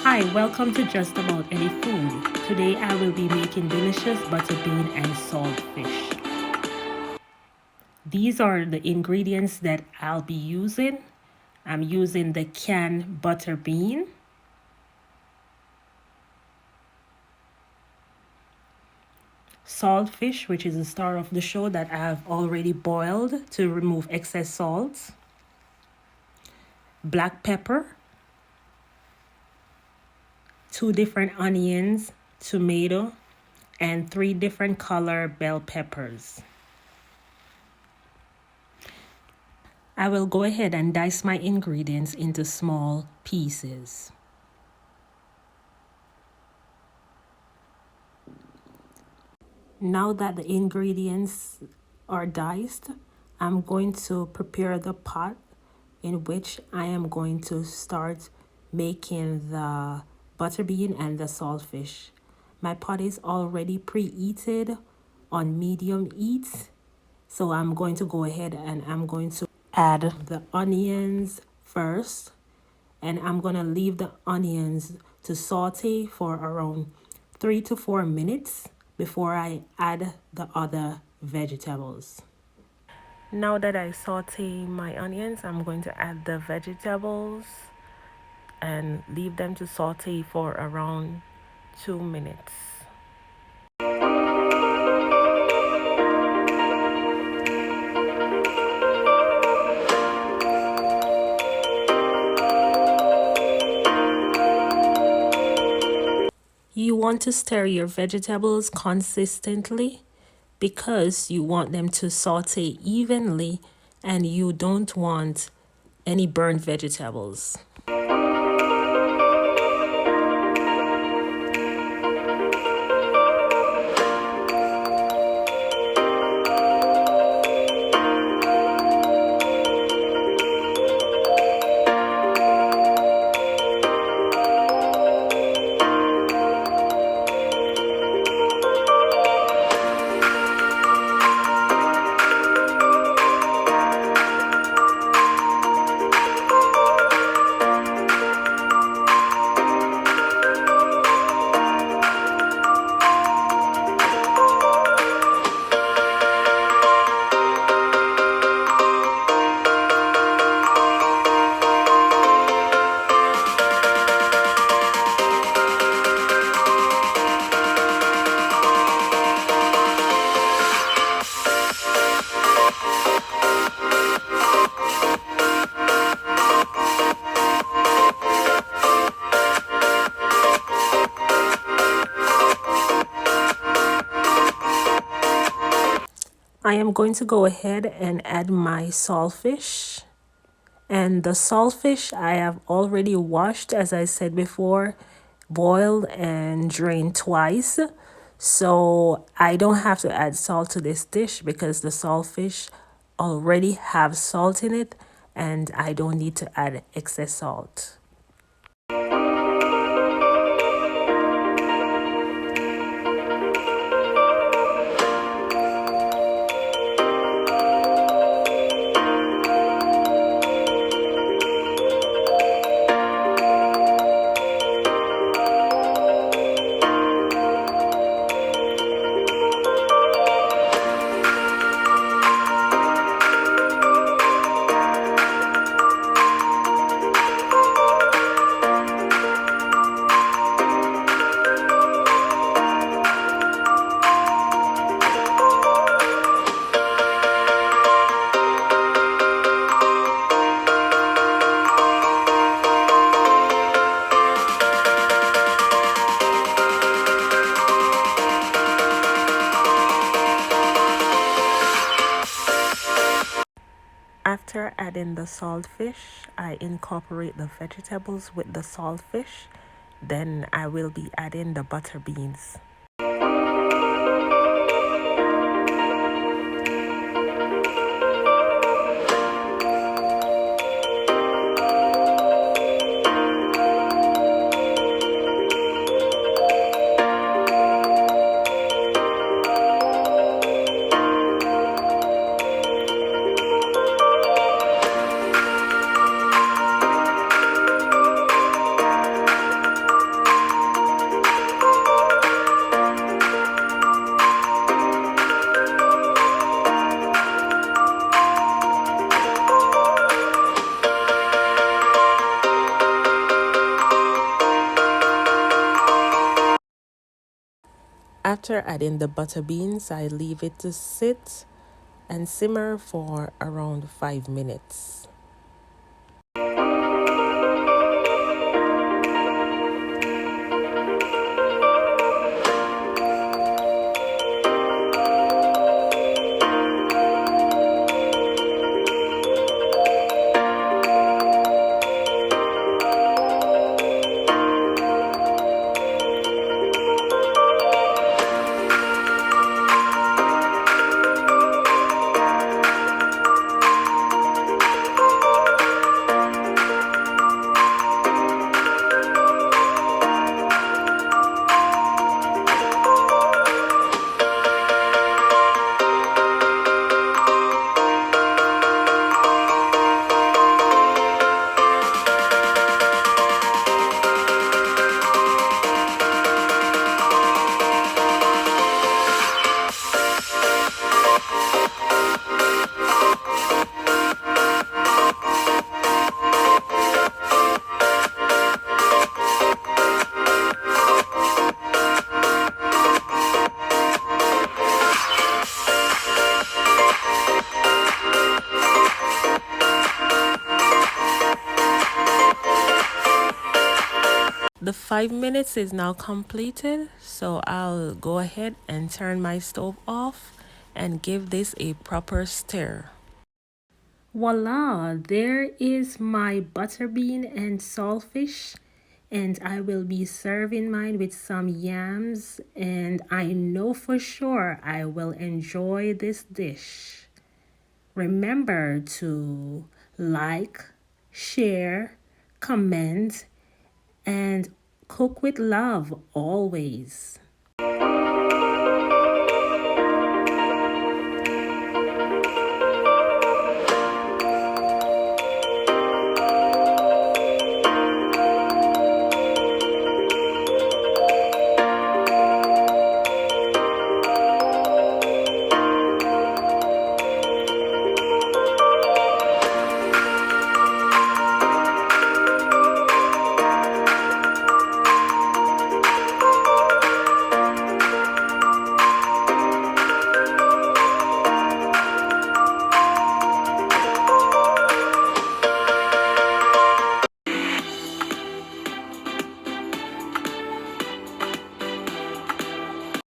Hi, welcome to Just About Any Food. Today I will be making delicious butter bean and saltfish. These are the ingredients that I'll be using. I'm using the canned butter bean, saltfish, which is the star of the show that I have already boiled to remove excess salt, black pepper, 2 different onions, tomato, and 3 different color bell peppers. I will go ahead and dice my ingredients into small pieces. Now that the ingredients are diced, I'm going to prepare the pot in which I am going to start making the butter bean and the saltfish. My pot is already preheated on medium heat, so I'm going to go ahead and I'm going to add the onions first, and I'm going to leave the onions to saute for around 3 to 4 minutes before I add the other vegetables. Now that I saute my onions, I'm going to add the vegetables and leave them to saute for around 2 minutes. You want to stir your vegetables consistently because you want them to saute evenly and you don't want any burnt vegetables. I am going to go ahead and add my saltfish. And the saltfish I have already washed, as I said before, boiled and drained twice. So I don't have to add salt to this dish because the saltfish already have salt in it and I don't need to add excess salt. After adding the saltfish, I incorporate the vegetables with the saltfish. Then I will be adding the butter beans. After adding the butter beans, I leave it to sit and simmer for around 5 minutes. The 5 minutes is now completed, so I'll go ahead and turn my stove off and give this a proper stir. Voila, there is my butter bean and saltfish, and I will be serving mine with some yams, and I know for sure I will enjoy this dish. Remember to like, share, comment, and cook with love always.